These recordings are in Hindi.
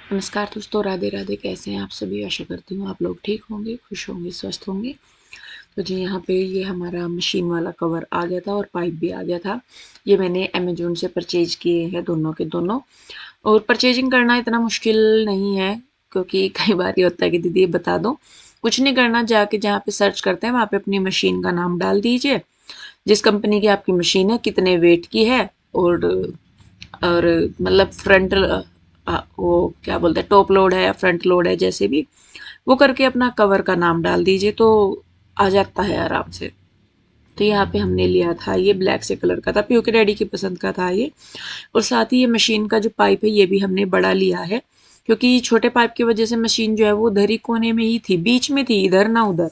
नमस्कार दोस्तों, राधे राधे। कैसे हैं आप सभी? आशा करती हूँ आप लोग ठीक होंगे, खुश होंगे, स्वस्थ होंगे। तो जी यहाँ पे ये हमारा मशीन वाला कवर आ गया था और पाइप भी आ गया था। ये मैंने अमेजोन से परचेज किए हैं दोनों के दोनों। और परचेजिंग करना इतना मुश्किल नहीं है, क्योंकि कई बार ये होता है कि दीदी ये बता दो। कुछ नहीं करना, जाके जहाँ पे सर्च करते हैं वहाँ पे अपनी मशीन का नाम डाल दीजिए, जिस कंपनी की आपकी मशीन है, कितने वेट की है, और और मतलब फ्रंट वो क्या बोलते हैं, टॉप लोड है या फ्रंट लोड है, जैसे भी वो करके अपना कवर का नाम डाल दीजिए तो आ जाता है आराम से। तो यहाँ पे हमने लिया था, ये ब्लैक से कलर का था, पीयू के डैडी की पसंद का था ये। और साथ ही ये मशीन का जो पाइप है ये भी हमने बड़ा लिया है, क्योंकि छोटे पाइप की वजह से मशीन जो है वो उधर ही कोने में ही थी, बीच में थी, इधर ना उधर।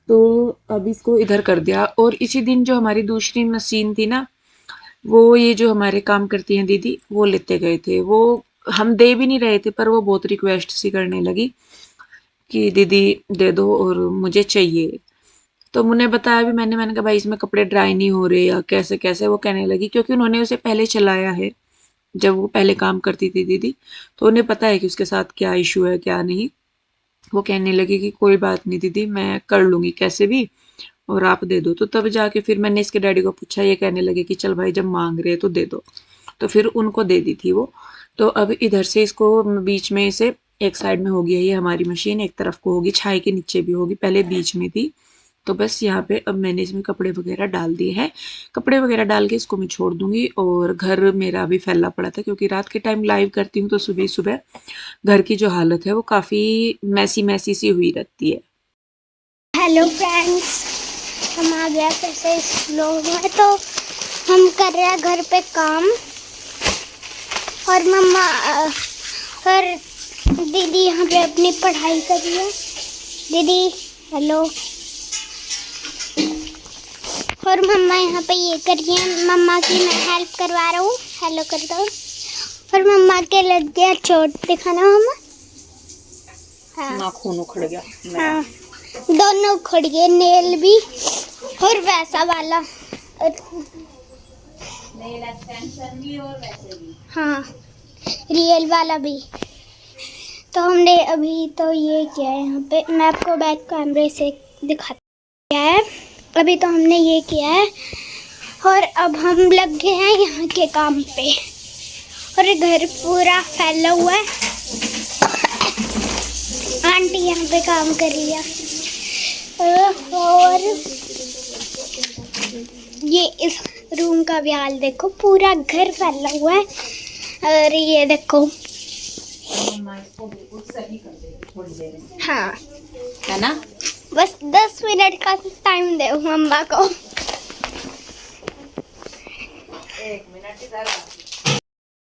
तो अब इसको इधर कर दिया। और इसी दिन जो हमारी दूसरी मशीन थी ना, वो ये जो हमारे काम करती हैं दीदी, वो लेते गए थे। वो हम दे भी नहीं रहे थे, पर वो बहुत रिक्वेस्ट सी करने लगी कि दीदी दे दो और मुझे चाहिए। तो उन्हें बताया भी मैंने कहा भाई इसमें कपड़े ड्राई नहीं हो रहे या कैसे कैसे। वो कहने लगी, क्योंकि उन्होंने उसे पहले चलाया है जब वो पहले काम करती थी दीदी, तो उन्हें पता है कि उसके साथ क्या इशू है क्या नहीं। वो कहने लगी कि कोई बात नहीं दीदी, मैं कर लूंगी कैसे भी, और आप दे दो। तो तब जाके फिर मैंने इसके डैडी को पूछा, ये कहने लगे कि चल भाई जब मांग रहे हैं तो दे दो। तो फिर उनको दे दी थी वो। तो अब इधर से इसको बीच में से एक साइड में होगी ये हमारी मशीन, एक तरफ को होगी, छाई के नीचे भी होगी, पहले बीच में थी। तो बस यहाँ पे अब मैंने इसमें कपड़े वगैरह डाल दिए हैं। कपड़े वगैरह डाल के इसको मैं छोड़ दूंगी। और घर मेरा अभी फैला पड़ा था, क्योंकि रात के टाइम लाइव करती हूँ तो सुबह सुबह घर की जो हालत है वो काफ़ी मैसी मैसी सी हुई रहती है। हेलो फ्रेंड्स, हम आ गया फिर से इस व्लॉग में। तो हम कर रहे हैं घर पे काम, और मम्मा और दीदी यहाँ पे अपनी पढ़ाई कर रही है। दीदी हेलो। और मम्मा यहाँ पे ये कर रही है, मम्मा की मैं हेल्प करवा रहा हूँ, हेलो कर दो। और मम्मा के लग गया चोट, दिखाना मम्मा। हाँ नाखून उखड़ गया। हाँ, दोनों उखड़ गए, नेल भी और वैसा वाला, नेल एक्सटेंशन भी और वैसे भी। हाँ रियल वाला भी। तो हमने अभी तो ये किया है, यहाँ पे मैं आपको बैक कैमरे से दिखाती है। अभी तो हमने ये किया है और अब हम लग गए हैं यहाँ के काम पे। और घर पूरा फैला हुआ है, आंटी यहाँ पे काम कर रही है। और ये इस रूम का भी हाल देखो, पूरा घर फैला हुआ है। और ये देखो, इसको बिल्कुल सही कर देगी थोड़ी देर में, हाँ है ना? बस 10 मिनट का टाइम दो मम्मा को। 1 मिनट इधर आ।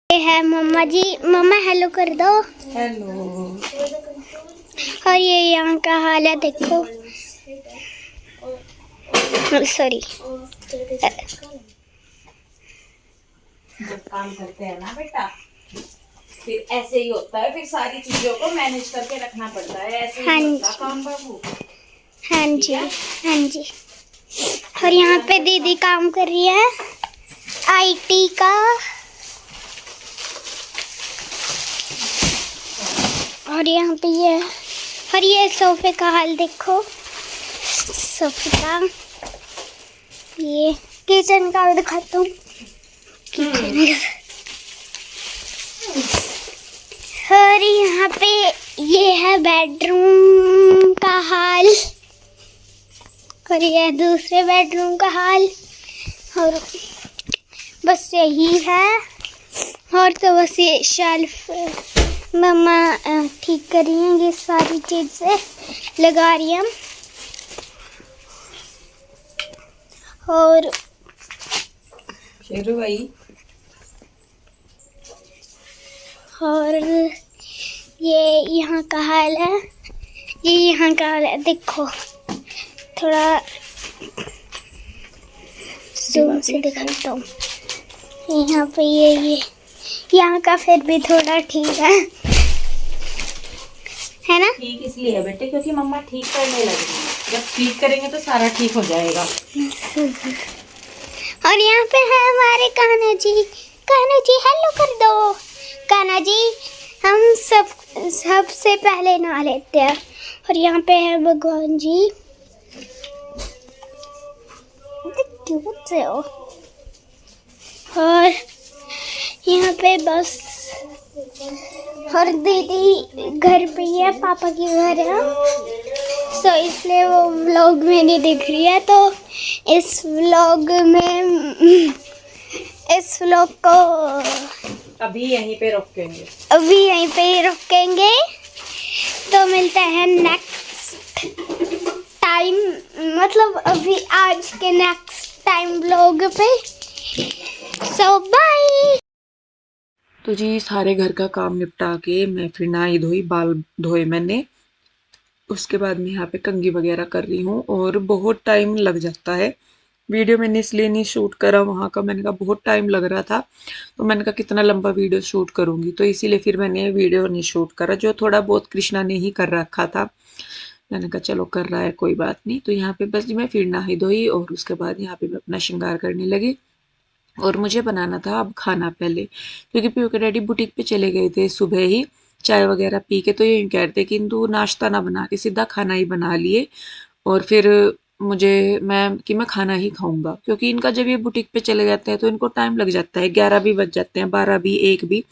ये है मम्मा जी, मम्मा हेलो कर दो। हेलो। और ये यहाँ का हाल है देखो, सॉरी। जब काम करते हैं ना बेटा, फिर ऐसे ही होता है, फिर सारी चीजों को मैनेज करके रखना पड़ता है, ऐसे ही हाँ होता जी, काम बाबू। हाँ जी, हाँ जी। और यहाँ पे दीदी काम कर रही है आईटी का। और यहाँ पे ये, और ये सोफे का हाल देखो, सोफे का। ये किचन का भी दिखाता हूँ, किचन। और यहाँ पे ये है बेडरूम का हाल, और ये दूसरे बेडरूम का हाल। और बस यही है। और तो बस ये शेल्फ मम्मा ठीक कर रही हैं, ये सारी चीज़ें लगा रही हैं। और शेरू भाई, और ये यहाँ का हाल है, ये यहाँ का हाल है देखो, थोड़ा जूम से दिखाता हूँ। यहाँ पे ये यहाँ का फिर भी थोड़ा ठीक है ना? ठीक इसलिए है बेटे क्योंकि मम्मा ठीक करने लगी है। जब ठीक करेंगे तो सारा ठीक हो जाएगा। और यहाँ पे है हमारे कान्हा जी। कान्हा जी हेलो कर दो। कान्हा जी, हम सब सबसे पहले नहा लेते हैं। और यहाँ पे है भगवान जी, क्यूट से हो। और यहाँ पे बस, और दीदी घर पे ही है, पापा की घर है, सो इसलिए वो व्लॉग में नहीं दिख रही है। तो इस व्लॉग को अभी यहीं पे रोकेंगे। तो मिलते हैं नेक्स्ट टाइम, मतलब अभी आज के नेक्स्ट टाइम व्लॉग पे। सो बाय। तो जी सारे घर का काम निपटा के मैं फिर नहाई धोई, बाल धोए मैंने। उसके बाद मैं यहाँ पे कंघी वगैरह कर रही हूँ और बहुत टाइम लग जाता है। वीडियो मैंने इसलिए नहीं शूट करा वहाँ का, मैंने कहा बहुत टाइम लग रहा था, तो मैंने कहा कितना लंबा वीडियो शूट करूँगी, तो इसीलिए फिर मैंने वीडियो नहीं शूट करा। जो थोड़ा बहुत कृष्णा ने ही कर रखा था, मैंने कहा चलो कर रहा है कोई बात नहीं। तो यहाँ पे बस मैं फिर नहाई धोई और उसके बाद यहाँ पे मैं अपना श्रृंगार करने लगी। और मुझे बनाना था अब खाना पहले, क्योंकि पीयू के डैडी बुटीक पे चले गए थे सुबह ही चाय वगैरह पी के, तो ये कहते कि तू नाश्ता ना बना के सीधा खाना ही बना लिए। और फिर मैं खाना ही खाऊंगा, क्योंकि इनका जब ये बुटीक पे चले जाते हैं तो इनको टाइम लग जाता है, 11 भी बज जाते हैं, 12 भी, 1 भी।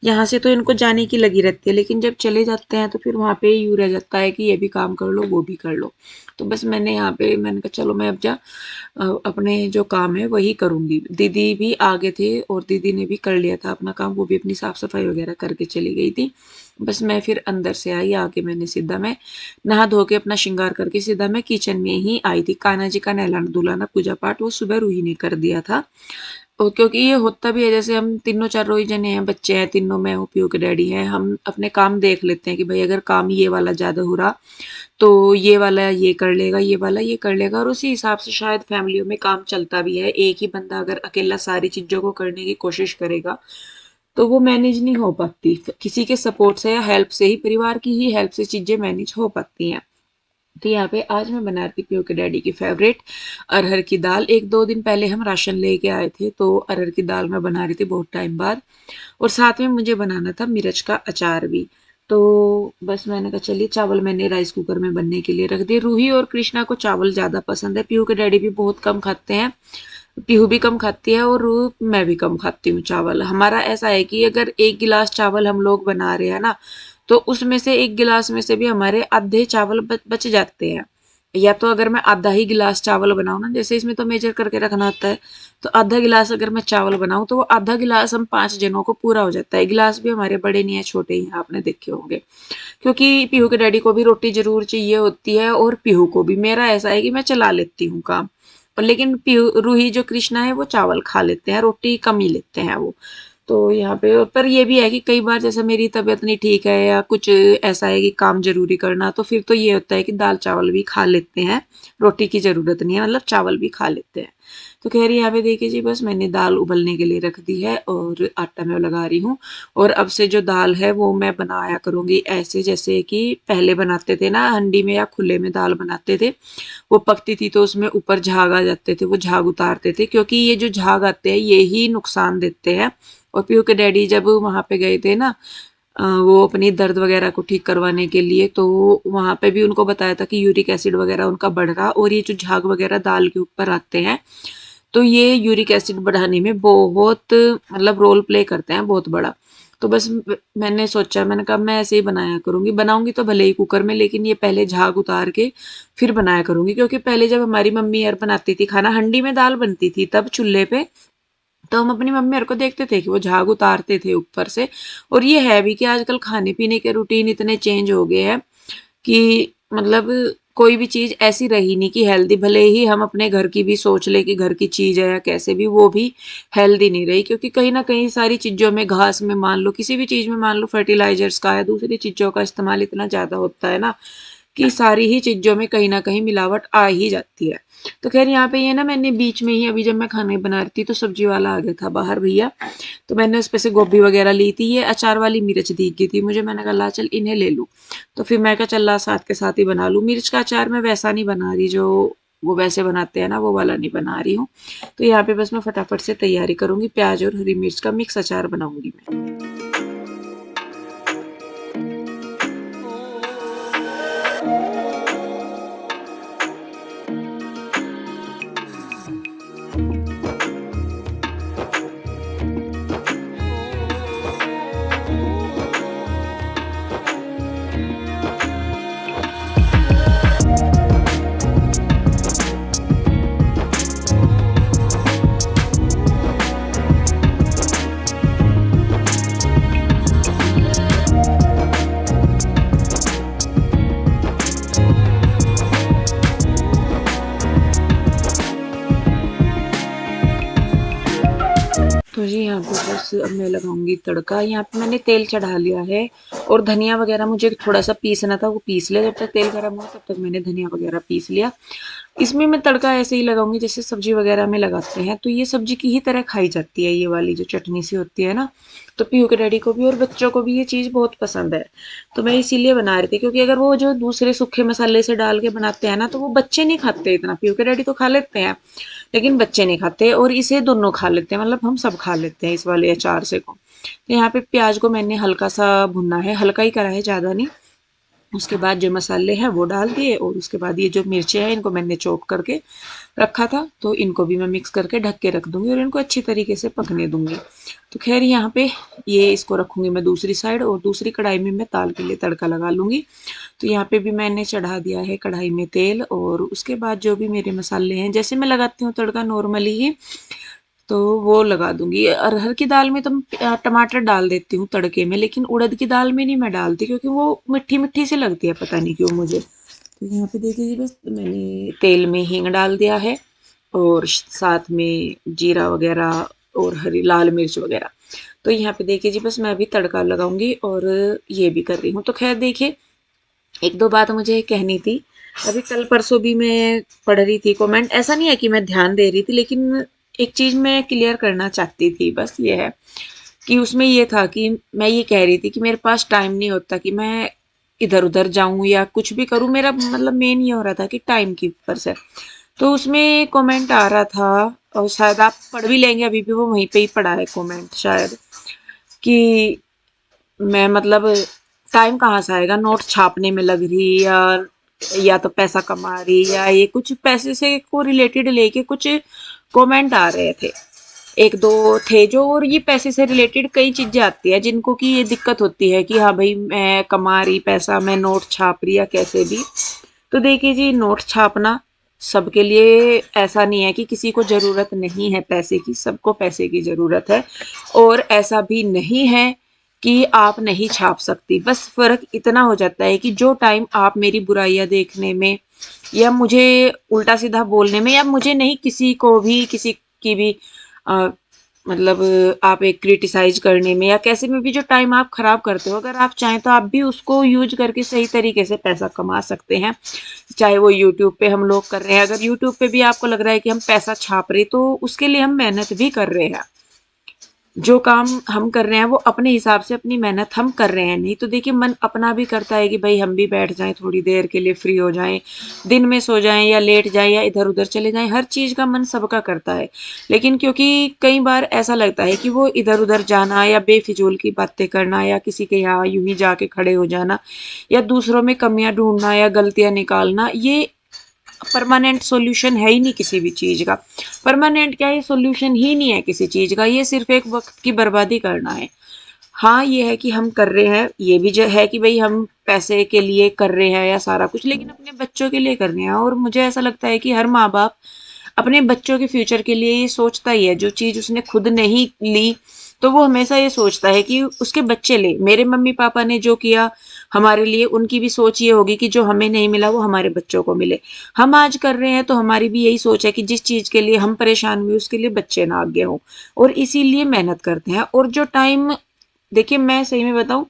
यहाँ से तो इनको जाने की लगी रहती है, लेकिन जब चले जाते हैं तो फिर वहाँ पे यूँ रह जाता है कि ये भी काम कर लो वो भी कर लो। तो बस मैंने यहाँ पे मैंने कहा चलो मैं अब अपने जो काम है वही करूँगी। दीदी भी आगे थे और दीदी ने भी कर लिया था अपना काम, वो भी अपनी साफ सफाई वगैरह करके चली गई थी। बस मैं फिर अंदर से आई, आके मैंने सीधा मैं नहा धो के अपना श्रृंगार करके सीधा मैं किचन में ही आई थी। कान्हा जी का नहलाना धुलाना पूजा पाठ वो सुबह रूही ने कर दिया था। और क्योंकि ये होता भी है, जैसे हम तीनों चारों ही जने हैं, बच्चे हैं तीनों, मैं हूँ, पीयू के डैडी हैं, हम अपने काम देख लेते हैं कि भाई अगर काम ये वाला ज़्यादा हो रहा तो ये वाला ये कर लेगा, ये वाला ये कर लेगा, और उसी हिसाब से शायद फैमिलियों में काम चलता भी है। एक ही बंदा अगर अकेला सारी चीज़ों को करने की कोशिश करेगा तो वो मैनेज नहीं हो पाती। किसी के सपोर्ट से या हेल्प से ही, परिवार की ही हेल्प से चीज़ें मैनेज हो पाती हैं। तो यहाँ पे आज मैं बना रही थी पीयू के डैडी की फेवरेट अरहर की दाल। 1-2 दिन पहले हम राशन लेके आए थे, तो अरहर की दाल मैं बना रही थी बहुत टाइम बाद। और साथ में मुझे बनाना था मिर्च का अचार भी। तो बस मैंने कहा चलिए चावल मैंने राइस कुकर में बनने के लिए रख दिए। रूही और कृष्णा को चावल ज़्यादा पसंद है, पीयू के डैडी भी बहुत कम खाते हैं, पीहू भी कम खाती है और मैं भी कम खाती हूँ चावल। हमारा ऐसा है कि अगर 1 गिलास चावल हम लोग बना रहे हैं ना, तो उसमें से 1 गिलास में से भी हमारे आधे चावल बच जाते हैं। या तो अगर मैं आधा ही गिलास चावल बनाऊँ ना, जैसे इसमें तो मेजर करके रखना होता है, तो आधा गिलास अगर मैं चावल बनाऊँ तो वो आधा गिलास हम 5 जनों को पूरा हो जाता है। गिलास भी हमारे बड़े नहीं है, छोटे ही हैं, आपने देखे होंगे। क्योंकि पीहू के डैडी को भी रोटी जरूर चाहिए होती है और पीहू को भी। मेरा ऐसा है कि मैं चला लेती हूँ काम, और लेकिन रूही जो कृष्णा है वो चावल खा लेते हैं, रोटी कम ही लेते हैं वो। तो यहाँ पे पर ये भी है कि कई बार जैसे मेरी तबीयत नहीं ठीक है या कुछ ऐसा है कि काम जरूरी करना, तो फिर तो ये होता है कि दाल चावल भी खा लेते हैं, रोटी की जरूरत नहीं है, मतलब चावल भी खा लेते हैं। तो कह रही यहाँ पे देखिए जी, बस मैंने दाल उबलने के लिए रख दी है और आटा मैं लगा रही हूँ। और अब से जो दाल है वो मैं बनाया करूँगी ऐसे, जैसे कि पहले बनाते थे ना, हंडी में या खुले में दाल बनाते थे, वो पकती थी तो उसमें ऊपर झाग आ जाते थे, वो झाग उतारते थे, क्योंकि ये जो झाग आते हैं ये ही नुकसान देते हैं। और पीयू के डैडी जब वहाँ पे गए थे ना, वो अपनी दर्द वगैरह को ठीक करवाने के लिए, तो वहाँ पे भी उनको बताया था कि यूरिक एसिड वगैरह उनका बढ़ रहा, और ये जो झाग वगैरह दाल के ऊपर आते हैं, तो ये यूरिक एसिड बढ़ाने में बहुत मतलब रोल प्ले करते हैं बहुत बड़ा। तो बस मैंने सोचा, मैंने कहा मैं ऐसे ही बनाया करूँगी, बनाऊँगी तो भले ही कुकर में, लेकिन ये पहले झाग उतार के फिर बनाया करूँगी। क्योंकि पहले जब हमारी मम्मी यार बनाती थी खाना, हंडी में दाल बनती थी तब चूल्हे पे, तो हम अपनी मम्मी और को देखते थे कि वो झाग उतारते थे ऊपर से। और ये है भी कि आजकल खाने पीने के रूटीन इतने चेंज हो गए हैं कि मतलब कोई भी चीज़ ऐसी रही नहीं कि हेल्दी, भले ही हम अपने घर की भी सोच ले कि घर की चीज़ है या कैसे भी, वो भी हेल्दी नहीं रही। क्योंकि कहीं ना कहीं सारी चीज़ों में, घास में मान लो, किसी भी चीज़ में मान लो, फर्टिलाइजर्स का या दूसरी चीज़ों का इस्तेमाल इतना ज़्यादा होता है ना, कि सारी ही चीज़ों में कहीं ना कहीं मिलावट आ ही जाती है। तो खैर यहाँ पे ये ना, मैंने बीच में ही अभी जब मैं खाने बना रही थी तो सब्जी वाला आ गया था बाहर भैया, तो मैंने उस पे से गोभी वगैरह ली थी। ये अचार वाली मिर्च दिख गई थी मुझे, मैंने कहा ला चल इन्हें ले लूँ। तो फिर मैं कहा चल ला साथ के साथ ही बना लूँ। मिर्च का अचार मैं वैसा नहीं बना रही जो वो वैसे बनाते हैं ना, वो वाला नहीं बना रही हूँ। तो यहाँ पे बस मैं फटाफट से तैयारी करूँगी, प्याज और हरी मिर्च का मिक्स अचार बनाऊंगी मैं। बस अब मैं लगाऊंगी तड़का। यहाँ पे मैंने तेल चढ़ा लिया है और धनिया वगैरह मुझे थोड़ा सा पीसना था, वो पीस लिया। जब तक तेल गर्म हुआ तब तक मैंने धनिया वगैरह पीस लिया। इसमें मैं तड़का ऐसे ही लगाऊंगी जैसे सब्जी वगैरह में लगाते हैं, तो ये सब्जी की ही तरह खाई जाती है, ये वाली जो चटनी सी होती है ना। तो पीहू के डैडी को भी और बच्चों को भी ये चीज़ बहुत पसंद है। तो मैं इसीलिए बना रही थी, क्योंकि अगर वो जो दूसरे सूखे मसाले से डाल के बनाते हैं ना, तो वो बच्चे नहीं खाते इतना। पीहू के डैडी तो खा लेते हैं लेकिन बच्चे नहीं खाते, और इसे दोनों खा लेते हैं, मतलब हम सब खा लेते हैं इस वाले अचार से को। तो यहाँ पे प्याज को मैंने हल्का सा भुनना है, हल्का ही करा है, ज़्यादा नहीं। उसके बाद जो मसाले हैं वो डाल दिए, और उसके बाद ये जो मिर्चें हैं इनको मैंने चॉप करके रखा था, तो इनको भी मैं मिक्स करके ढक के रख दूंगी और इनको अच्छी तरीके से पकने दूंगी। तो खैर यहाँ पे ये इसको रखूंगी मैं दूसरी साइड, और दूसरी कढ़ाई में मैं दाल के लिए तड़का लगा लूंगी। तो यहाँ पे भी मैंने चढ़ा दिया है कढ़ाई में तेल, और उसके बाद जो भी मेरे मसाले हैं जैसे मैं लगाती हूँ तड़का नॉर्मली ही, तो वो लगा दूंगी। अरहर की दाल में तो मैं टमाटर डाल देती हूँ तड़के में, लेकिन उड़द की दाल में नहीं मैं डालती, क्योंकि वो मिट्टी मिट्टी सी लगती है, पता नहीं क्यों मुझे। तो यहाँ पे देखिए जी, बस मैंने तेल में हींग डाल दिया है, और साथ में जीरा वगैरह और हरी लाल मिर्च वगैरह। तो यहाँ पे देखिए जी, बस मैं अभी तड़का लगाऊंगी और ये भी कर रही हूँ। तो खैर देखिए, एक दो बात मुझे कहनी थी। अभी कल परसों भी मैं पढ़ रही थी कमेंट, ऐसा नहीं है कि मैं ध्यान दे रही थी, लेकिन एक चीज मैं क्लियर करना चाहती थी, बस ये है कि उसमें ये था कि मैं ये कह रही थी कि मेरे पास टाइम नहीं होता कि मैं इधर उधर जाऊं या कुछ भी करूं। मेरा मतलब मेन ये हो रहा था कि टाइम की ऊपर से। तो उसमें कमेंट आ रहा था, और शायद आप पढ़ भी लेंगे, अभी भी वो वहीं पे ही पड़ा है कमेंट शायद, कि मैं मतलब टाइम कहाँ से आएगा, नोट छापने में लग रही, या तो पैसा कमा रही, या ये कुछ पैसे से को रिलेटेड लेके कुछ कमेंट आ रहे थे, एक दो थे जो। और ये पैसे से रिलेटेड कई चीजें आती है जिनको कि ये दिक्कत होती है कि हाँ भाई मैं कमा रही पैसा, मैं नोट छाप रही या कैसे भी। तो देखिए जी, नोट छापना सबके लिए ऐसा नहीं है कि किसी को जरूरत नहीं है पैसे की, सबको पैसे की जरूरत है। और ऐसा भी नहीं है कि आप नहीं छाप सकती, बस फर्क इतना हो जाता है कि जो टाइम आप मेरी बुराइयां देखने में, या मुझे उल्टा सीधा बोलने में, या मुझे नहीं, किसी को भी किसी की भी अ, मतलब आप एक क्रिटिसाइज करने में या कैसे में भी जो टाइम आप खराब करते हो, अगर आप चाहें तो आप भी उसको यूज करके सही तरीके से पैसा कमा सकते हैं। चाहे वो यूट्यूब पे हम लोग कर रहे हैं, अगर यूट्यूब पे भी आपको लग रहा है कि हम पैसा छाप रहे, तो उसके लिए हम मेहनत भी कर रहे हैं। जो काम हम कर रहे हैं वो अपने हिसाब से अपनी मेहनत हम कर रहे हैं। नहीं तो देखिए, मन अपना भी करता है कि भाई हम भी बैठ जाएं थोड़ी देर के लिए, फ्री हो जाएं, दिन में सो जाएं या लेट जाएं या इधर उधर चले जाएं, हर चीज का मन सबका करता है। लेकिन क्योंकि कई बार ऐसा लगता है कि वो इधर उधर जाना या बेफिजूल की बातें करना या किसी के यहाँ यूं ही जाके खड़े हो जाना या दूसरों में कमियां ढूंढना या गलतियां निकालना, ये परमानेंट सॉल्यूशन है ही नहीं किसी भी चीज का। परमानेंट क्या, ये सॉल्यूशन ही नहीं है किसी चीज का, ये सिर्फ एक वक्त की बर्बादी करना है। हाँ ये है कि हम कर रहे हैं, ये भी जो है कि भाई हम पैसे के लिए कर रहे हैं या सारा कुछ, लेकिन अपने बच्चों के लिए कर रहे हैं। और मुझे ऐसा लगता है कि हर माँ बाप अपने बच्चों के फ्यूचर के लिए ये सोचता ही है। जो चीज उसने खुद नहीं ली, तो वो हमेशा ये सोचता है कि उसके बच्चे ले। मेरे मम्मी पापा ने जो किया हमारे लिए, उनकी भी सोच ये होगी कि जो हमें नहीं मिला वो हमारे बच्चों को मिले। हम आज कर रहे हैं तो हमारी भी यही सोच है कि जिस चीज के लिए हम परेशान हुए उसके लिए बच्चे ना आगे हों, और इसीलिए मेहनत करते हैं। और जो टाइम, देखिए मैं सही में बताऊं,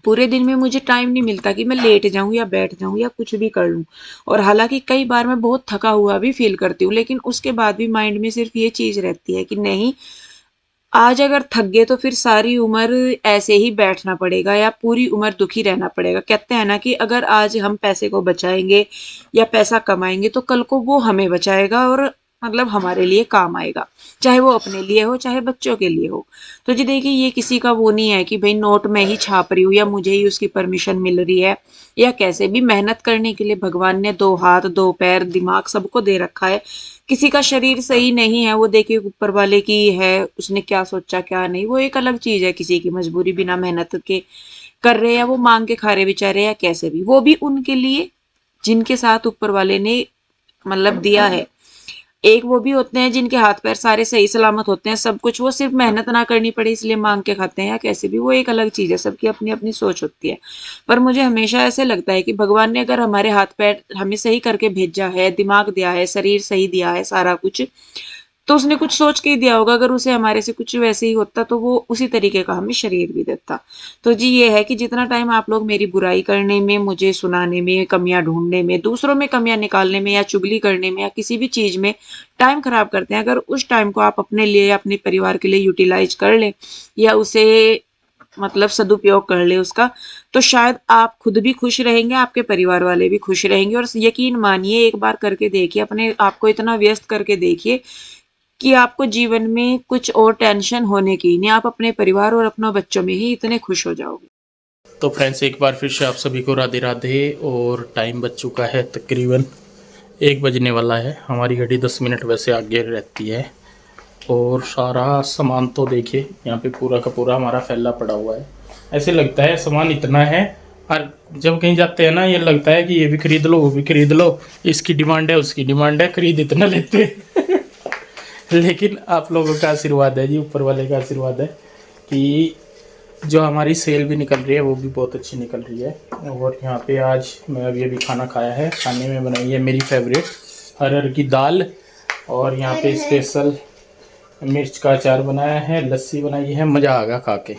पूरे दिन में मुझे टाइम नहीं मिलता कि मैं लेट जाऊं या बैठ जाऊं या कुछ भी कर लूं। और हालांकि कई बार मैं बहुत थका हुआ भी फील करती हूँ, लेकिन उसके बाद भी माइंड में सिर्फ ये चीज रहती है कि नहीं, आज अगर थक गए तो फिर सारी उम्र ऐसे ही बैठना पड़ेगा या पूरी उम्र दुखी रहना पड़ेगा। कहते हैं ना कि अगर आज हम पैसे को बचाएंगे या पैसा कमाएंगे, तो कल को वो हमें बचाएगा और मतलब हमारे लिए काम आएगा, चाहे वो अपने लिए हो चाहे बच्चों के लिए हो। तो जी देखिए, ये किसी का वो नहीं है कि भाई नोट मैं ही छाप रही हूँ या मुझे ही उसकी परमिशन मिल रही है या कैसे भी। मेहनत करने के लिए भगवान ने दो हाथ दो पैर दिमाग सबको दे रखा है। किसी का शरीर सही नहीं है, वो देखिए ऊपर वाले की है, उसने क्या सोचा क्या नहीं, वो एक अलग चीज है। किसी की मजबूरी बिना मेहनत के कर रहे हैं, वो मांग के खा रहे बेचारे या कैसे भी, वो भी उनके लिए जिनके साथ ऊपर वाले ने मतलब दिया है। एक वो भी होते हैं जिनके हाथ पैर सारे सही सलामत होते हैं, सब कुछ, वो सिर्फ मेहनत ना करनी पड़े इसलिए मांग के खाते हैं या कैसे भी, वो एक अलग चीज है। सबकी अपनी अपनी सोच होती है। पर मुझे हमेशा ऐसे लगता है कि भगवान ने अगर हमारे हाथ पैर हमें सही करके भेजा है, दिमाग दिया है, शरीर सही दिया है, सारा कुछ, तो उसने कुछ सोच के ही दिया होगा, अगर उसे हमारे से कुछ वैसे ही होता तो वो उसी तरीके का हमें शरीर भी देता। तो जी ये है कि जितना टाइम आप लोग मेरी बुराई करने में, मुझे सुनाने में, कमियाँ ढूँढने में, दूसरों में कमियाँ निकालने में या चुगली करने में या किसी भी चीज़ में टाइम खराब करते हैं, अगर उस टाइम को आप अपने लिए या अपने परिवार के लिए यूटिलाइज़ कर लें या उसे मतलब सदुपयोग कर ले उसका, तो शायद आप खुद भी खुश रहेंगे, आपके परिवार वाले भी खुश रहेंगे और यकीन मानिए एक बार करके देखिए, अपने आप को इतना व्यस्त करके देखिए कि आपको जीवन में कुछ और टेंशन होने की नहीं, आप अपने परिवार और अपने बच्चों में ही इतने खुश हो जाओगे। तो फ्रेंड्स एक बार फिर से आप सभी को राधे राधे। और टाइम बज चुका है तकरीबन 1 बजने वाला है। हमारी घड़ी 10 मिनट वैसे आगे रहती है। और सारा सामान तो देखिए यहाँ पे पूरा का पूरा हमारा फैला पड़ा हुआ है। ऐसे लगता है सामान इतना है, और जब कहीं जाते हैं ना ये लगता है कि ये भी खरीद लो वो भी खरीद लो, इसकी डिमांड है उसकी डिमांड है, खरीद इतना लेते हैं। लेकिन आप लोगों का आशीर्वाद है जी, ऊपर वाले का आशीर्वाद है कि जो हमारी सेल भी निकल रही है वो भी बहुत अच्छी निकल रही है। और यहाँ पे आज मैं अभी खाना खाया है, खाने में बनाई है मेरी फेवरेट अरहर की दाल, और यहाँ पे स्पेशल मिर्च का अचार बनाया है, लस्सी बनाई है, मज़ा आ गया खा के।